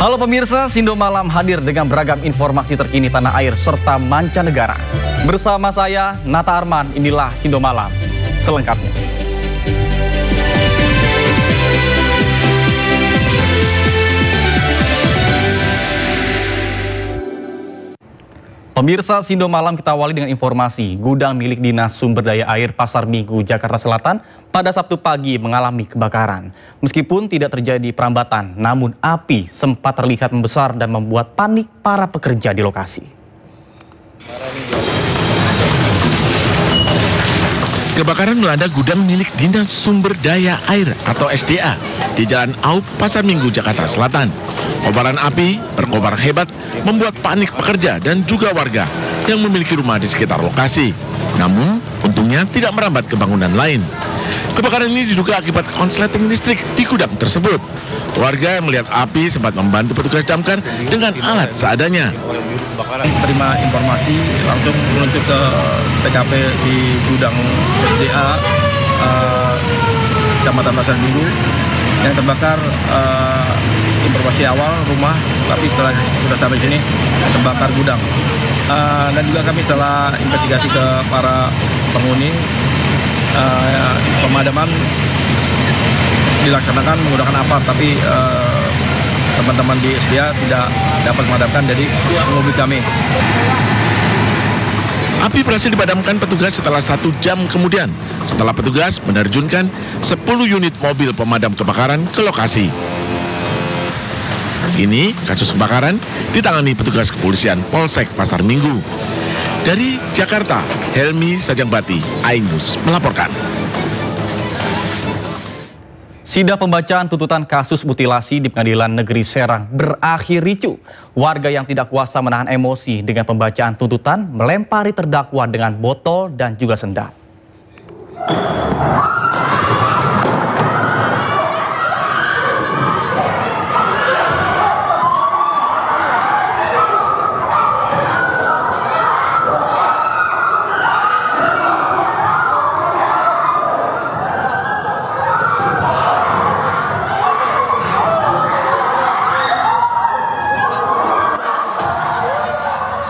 Halo pemirsa, Sindo Malam hadir dengan beragam informasi terkini tanah air serta mancanegara. Bersama saya, Nata Arman, inilah Sindo Malam selengkapnya. Pemirsa Sindo Malam, kita awali dengan informasi gudang milik Dinas Sumber Daya Air Pasar Minggu, Jakarta Selatan pada Sabtu pagi mengalami kebakaran. Meskipun tidak terjadi perambatan, namun api sempat terlihat membesar dan membuat panik para pekerja di lokasi. Kebakaran melanda gudang milik Dinas Sumber Daya Air atau SDA di Jalan Aup, Pasar Minggu, Jakarta Selatan. Kobaran api berkobar hebat membuat panik pekerja dan juga warga yang memiliki rumah di sekitar lokasi. Namun, untungnya tidak merambat ke bangunan lain. Kebakaran ini diduga akibat konsleting listrik di gudang tersebut. Warga yang melihat api sempat membantu petugas damkar dengan alat seadanya. Terima informasi langsung meluncur ke TKP di gudang SDA Kecamatan Pasar Minggu yang terbakar. Informasi awal rumah, tapi setelah sudah sampai sini terbakar gudang. Dan juga kami telah investigasi ke para penghuni. Pemadaman dilaksanakan menggunakan apar, tapi teman-teman di SDA tidak dapat memadamkan, jadi mobil kami. Api berhasil dipadamkan petugas setelah 1 jam kemudian, setelah petugas menerjunkan 10 unit mobil pemadam kebakaran ke lokasi. Ini kasus kebakaran ditangani petugas kepolisian Polsek Pasar Minggu. Dari Jakarta, Helmi Sajangbati, Ainus melaporkan. Sidang pembacaan tuntutan kasus mutilasi di Pengadilan Negeri Serang berakhir ricuh. Warga yang tidak kuasa menahan emosi dengan pembacaan tuntutan melempari terdakwa dengan botol dan juga sendal.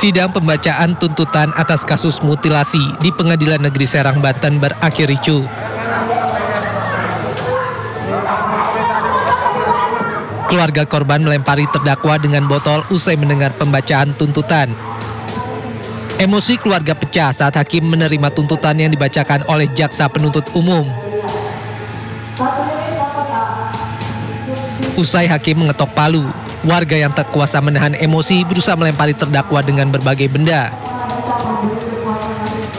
Sidang pembacaan tuntutan atas kasus mutilasi di Pengadilan Negeri Serang, Banten berakhir ricuh. Keluarga korban melempari terdakwa dengan botol usai mendengar pembacaan tuntutan. Emosi keluarga pecah saat hakim menerima tuntutan yang dibacakan oleh jaksa penuntut umum. Usai hakim mengetok palu, warga yang tak kuasa menahan emosi berusaha melempari terdakwa dengan berbagai benda.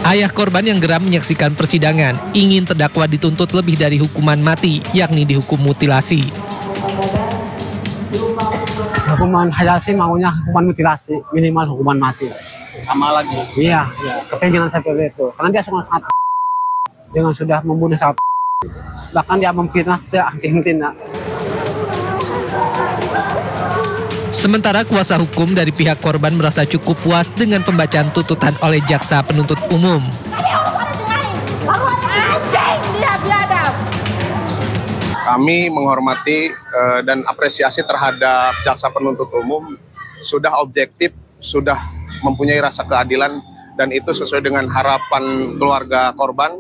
Ayah korban yang geram menyaksikan persidangan ingin terdakwa dituntut lebih dari hukuman mati, yakni dihukum mutilasi. Hukuman halal sih maunya hukuman mutilasi, minimal hukuman mati. Sama lagi? Iya, kepengenan seperti itu. Karena dia sangat dengan sudah membunuh sangat, bahkan dia memfitnah, dia henti-hentinya. Sementara kuasa hukum dari pihak korban merasa cukup puas dengan pembacaan tuntutan oleh jaksa penuntut umum. Kami menghormati dan apresiasi terhadap jaksa penuntut umum, sudah objektif, sudah mempunyai rasa keadilan, dan itu sesuai dengan harapan keluarga korban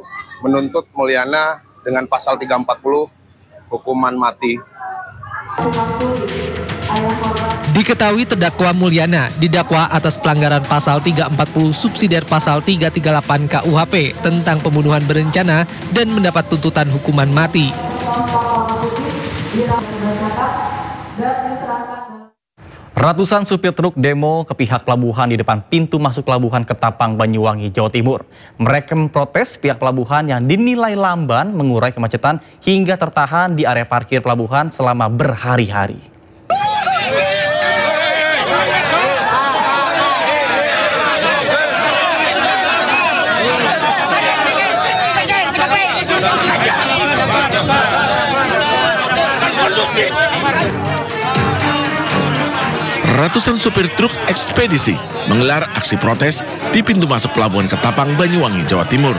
menuntut Mulyana dengan pasal 340 hukuman mati. Diketahui terdakwa Mulyana didakwa atas pelanggaran pasal 340 subsidiar pasal 338 KUHP tentang pembunuhan berencana dan mendapat tuntutan hukuman mati. Ratusan supir truk demo ke pihak pelabuhan di depan pintu masuk pelabuhan Ketapang, Banyuwangi, Jawa Timur. Mereka memprotes pihak pelabuhan yang dinilai lamban mengurai kemacetan hingga tertahan di area parkir pelabuhan selama berhari-hari. Ratusan supir truk ekspedisi menggelar aksi protes di pintu masuk pelabuhan Ketapang, Banyuwangi, Jawa Timur.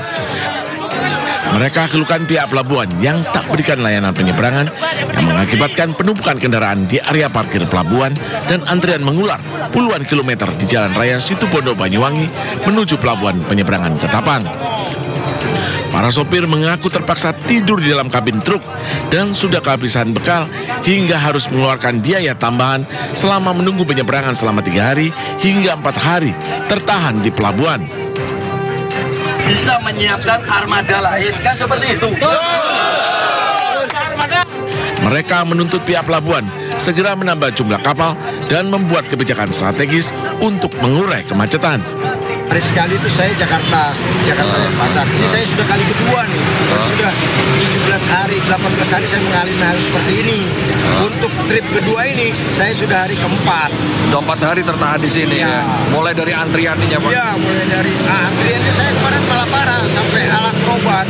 Mereka keluhkan pihak pelabuhan yang tak berikan layanan penyeberangan yang mengakibatkan penumpukan kendaraan di area parkir pelabuhan dan antrian mengular puluhan kilometer di Jalan Raya Situbondo Banyuwangi menuju pelabuhan penyeberangan Ketapang. Para sopir mengaku terpaksa tidur di dalam kabin truk dan sudah kehabisan bekal hingga harus mengeluarkan biaya tambahan selama menunggu penyeberangan selama 3 hari hingga 4 hari tertahan di pelabuhan. Bisa menyiapkan armada lain, kan seperti itu. Mereka menuntut pihak pelabuhan segera menambah jumlah kapal dan membuat kebijakan strategis untuk mengurai kemacetan. Hari sekali itu saya Jakarta Pasar. Ini saya sudah kali kedua nih. Sudah 17 hari, 18 hari saya mengalami hal seperti ini. Untuk trip kedua ini, saya sudah hari keempat. Sudah 4 hari tertahan di sini ya. Mulai dari antriannya, Pak. Ya, mulai dari antriannya saya kemarin malah parah sampai Alas Roban,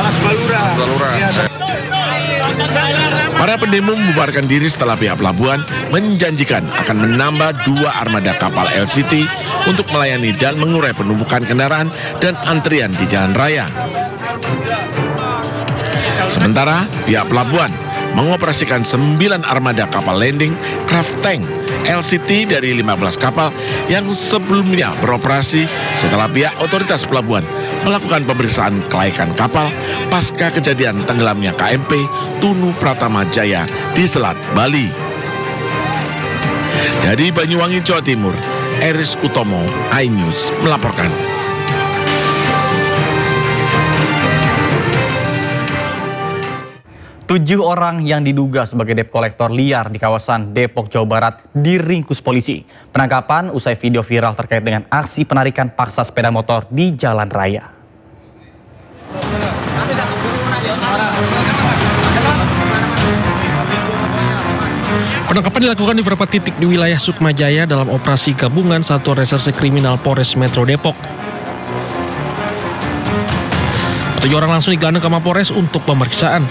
Alas Balura. Ya, Para pendemo membubarkan diri setelah pihak pelabuhan menjanjikan akan menambah 2 armada kapal LCT untuk melayani dan mengurai penumpukan kendaraan dan antrian di jalan raya. Sementara pihak pelabuhan mengoperasikan 9 armada kapal landing craft tank LCT dari 15 kapal yang sebelumnya beroperasi setelah pihak otoritas pelabuhan melakukan pemeriksaan kelaikan kapal pasca kejadian tenggelamnya KMP Tunu Pratama Jaya di Selat Bali. Dari Banyuwangi, Jawa Timur, Eris Utomo, iNews melaporkan. Tujuh orang yang diduga sebagai debt kolektor liar di kawasan Depok, Jawa Barat diringkus polisi. Penangkapan usai video viral terkait dengan aksi penarikan paksa sepeda motor di jalan raya. Penangkapan dilakukan di beberapa titik di wilayah Sukmajaya dalam operasi gabungan Satuan Reserse Kriminal Polres Metro Depok. 7 orang langsung digelandang ke Mapolres untuk pemeriksaan.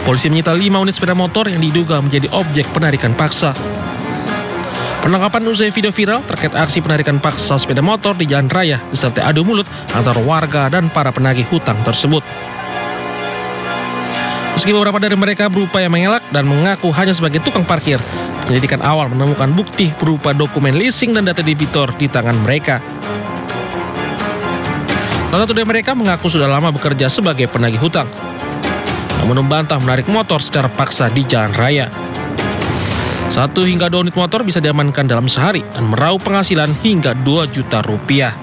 Polisi menyita 5 unit sepeda motor yang diduga menjadi objek penarikan paksa. Penangkapan usai video viral terkait aksi penarikan paksa sepeda motor di jalan raya disertai adu mulut antara warga dan para penagih hutang tersebut. Meski beberapa dari mereka berupaya mengelak dan mengaku hanya sebagai tukang parkir, penyelidikan awal menemukan bukti berupa dokumen leasing dan data debitor di tangan mereka. Salah satu dari mereka mengaku sudah lama bekerja sebagai penagih hutang, namun membantah menarik motor secara paksa di jalan raya. 1 hingga 2 unit motor bisa diamankan dalam sehari dan meraup penghasilan hingga 2 juta rupiah.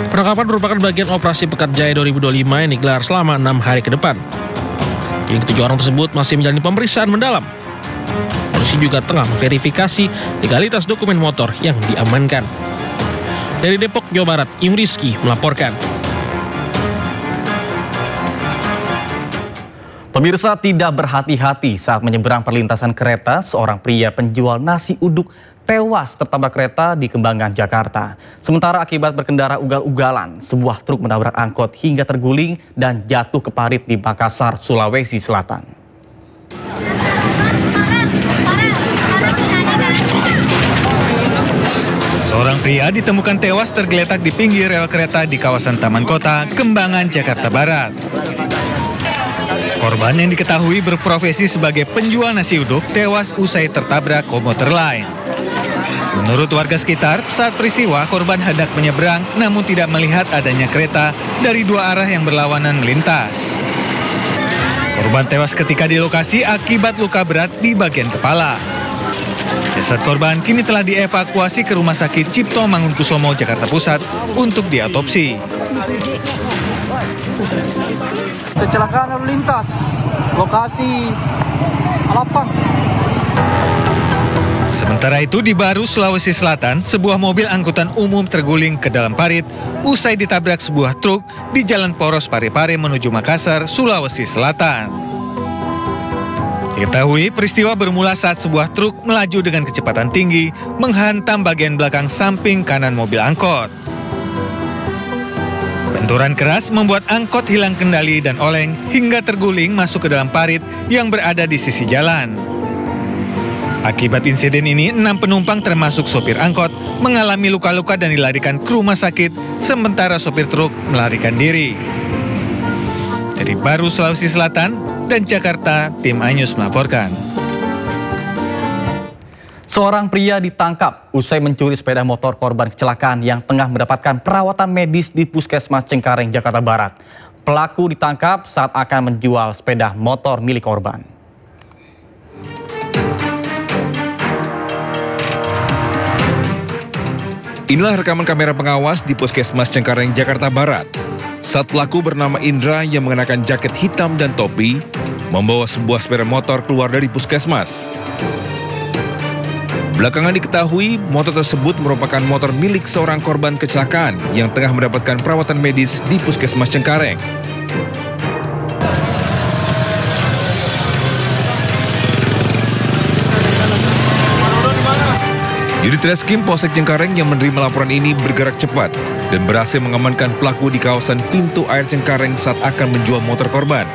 Penangkapan merupakan bagian operasi Pekat Jaya 2025 yang digelar selama 6 hari ke depan. Kini 7 orang tersebut masih menjalani pemeriksaan mendalam. Polisi juga tengah memverifikasi legalitas dokumen motor yang diamankan. Dari Depok, Jawa Barat, Yung Rizky melaporkan. Pemirsa, tidak berhati-hati saat menyeberang perlintasan kereta, seorang pria penjual nasi uduk tewas tertabrak kereta di Kembangan, Jakarta. Sementara akibat berkendara ugal-ugalan, sebuah truk menabrak angkot hingga terguling dan jatuh ke parit di Makassar, Sulawesi Selatan. Seorang pria ditemukan tewas tergeletak di pinggir rel kereta di kawasan Taman Kota, Kembangan, Jakarta Barat. Korban yang diketahui berprofesi sebagai penjual nasi uduk tewas usai tertabrak komuter lain. Menurut warga sekitar, saat peristiwa korban hendak menyeberang namun tidak melihat adanya kereta dari 2 arah yang berlawanan melintas. Korban tewas ketika di lokasi akibat luka berat di bagian kepala. Jasad korban kini telah dievakuasi ke Rumah Sakit Cipto Mangunkusumo, Jakarta Pusat untuk diotopsi. Kecelakaan lalu lintas, lokasi Alapang. Sementara itu di Baru, Sulawesi Selatan, sebuah mobil angkutan umum terguling ke dalam parit usai ditabrak sebuah truk di Jalan Poros Parepare menuju Makassar, Sulawesi Selatan. Diketahui peristiwa bermula saat sebuah truk melaju dengan kecepatan tinggi menghantam bagian belakang samping kanan mobil angkot. Benturan keras membuat angkot hilang kendali dan oleng hingga terguling masuk ke dalam parit yang berada di sisi jalan. Akibat insiden ini, 6 penumpang termasuk sopir angkot mengalami luka-luka dan dilarikan ke rumah sakit, sementara sopir truk melarikan diri. Dari Baru, Sulawesi Selatan, dan Jakarta, tim iNews melaporkan. Seorang pria ditangkap usai mencuri sepeda motor korban kecelakaan yang tengah mendapatkan perawatan medis di Puskesmas Cengkareng, Jakarta Barat. Pelaku ditangkap saat akan menjual sepeda motor milik korban. Inilah rekaman kamera pengawas di Puskesmas Cengkareng, Jakarta Barat. Saat pelaku bernama Indra yang mengenakan jaket hitam dan topi, membawa sebuah sepeda motor keluar dari puskesmas. Belakangan diketahui, motor tersebut merupakan motor milik seorang korban kecelakaan yang tengah mendapatkan perawatan medis di Puskesmas Cengkareng. Unit Reskrim Polsek Cengkareng yang menerima laporan ini bergerak cepat dan berhasil mengamankan pelaku di kawasan pintu air Cengkareng saat akan menjual motor korban.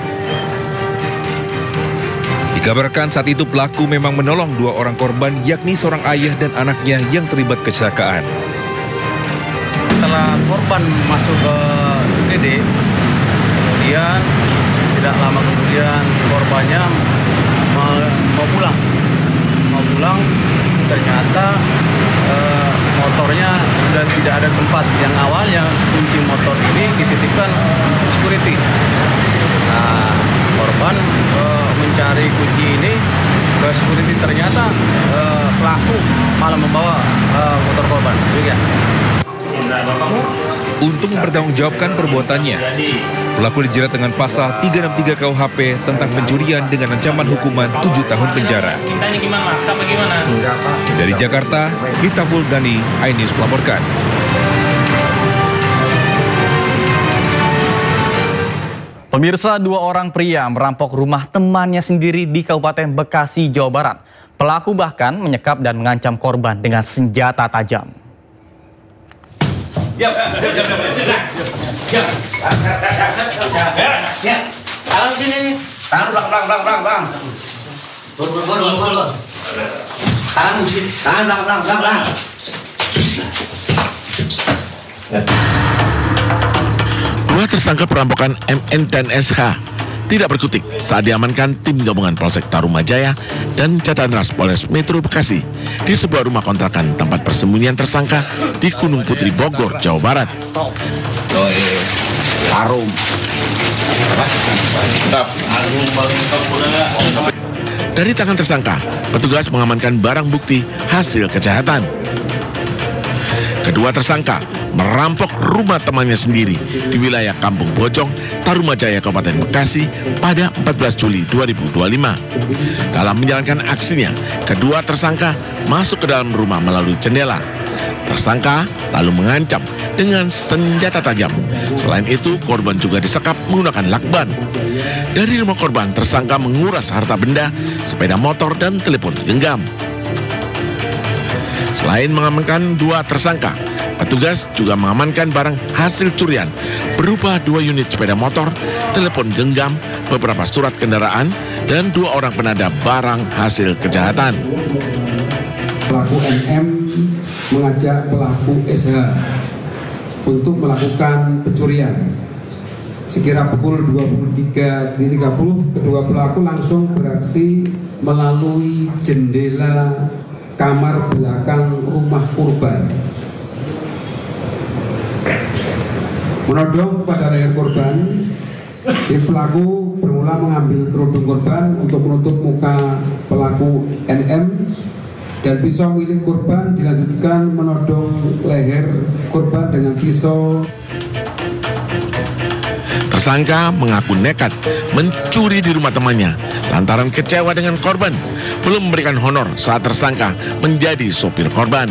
Dikabarkan saat itu pelaku memang menolong dua orang korban, yakni seorang ayah dan anaknya yang terlibat kecelakaan. Setelah korban masuk ke UGD, kemudian tidak lama kemudian korbannya mau pulang, ternyata motornya sudah tidak ada tempat. Yang awalnya kunci motor ini dititipkan security. Nah, korban mencari kunci ini ke security, ternyata pelaku malah membawa motor korban. Untuk mempertanggungjawabkan perbuatannya, pelaku dijerat dengan pasal 363 KUHP tentang pencurian dengan ancaman hukuman 7 tahun penjara. Dari Jakarta, Miftahul Gani, iNews melaporkan. Pemirsa, dua orang pria merampok rumah temannya sendiri di Kabupaten Bekasi, Jawa Barat. Pelaku bahkan menyekap dan mengancam korban dengan senjata tajam. Tangan sini. Tangan belakang. Tangan sini. Tangan belakang. Dua tersangka perampokan MN dan SH tidak berkutik saat diamankan tim gabungan Polsek Tarumajaya dan Jatandras Polres Metro Bekasi di sebuah rumah kontrakan tempat persembunyian tersangka di Gunung Putri, Bogor, Jawa Barat. Dari tangan tersangka, petugas mengamankan barang bukti hasil kejahatan. Kedua tersangka merampok rumah temannya sendiri di wilayah Kampung Bojong, Tarumajaya, Kabupaten Bekasi pada 14 Juli 2025. Dalam menjalankan aksinya, kedua tersangka masuk ke dalam rumah melalui jendela. Tersangka lalu mengancam dengan senjata tajam. Selain itu, korban juga disekap menggunakan lakban. Dari rumah korban, tersangka menguras harta benda, sepeda motor, dan telepon genggam. Selain mengamankan dua tersangka, petugas juga mengamankan barang hasil curian berupa 2 unit sepeda motor, telepon genggam, beberapa surat kendaraan, dan 2 orang penada barang hasil kejahatan. Pelaku MM mengajak pelaku SH untuk melakukan pencurian. Sekira pukul 23.30, kedua pelaku langsung beraksi melalui jendela kamar belakang rumah korban, menodong pada leher korban. Pelaku bermula mengambil kerudung korban untuk menutup muka pelaku NM, dan pisau milik korban dilanjutkan menodong leher korban dengan pisau. Tersangka mengaku nekat mencuri di rumah temannya lantaran kecewa dengan korban, belum memberikan honor saat tersangka menjadi sopir korban.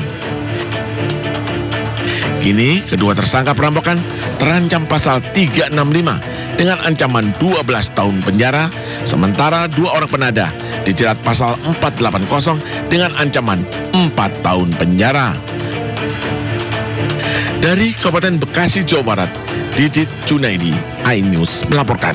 Kini kedua tersangka perampokan terancam pasal 365 dengan ancaman 12 tahun penjara, sementara 2 orang penada dijerat pasal 480 dengan ancaman 4 tahun penjara. Dari Kabupaten Bekasi, Jawa Barat, Didit Junaidi, iNews melaporkan.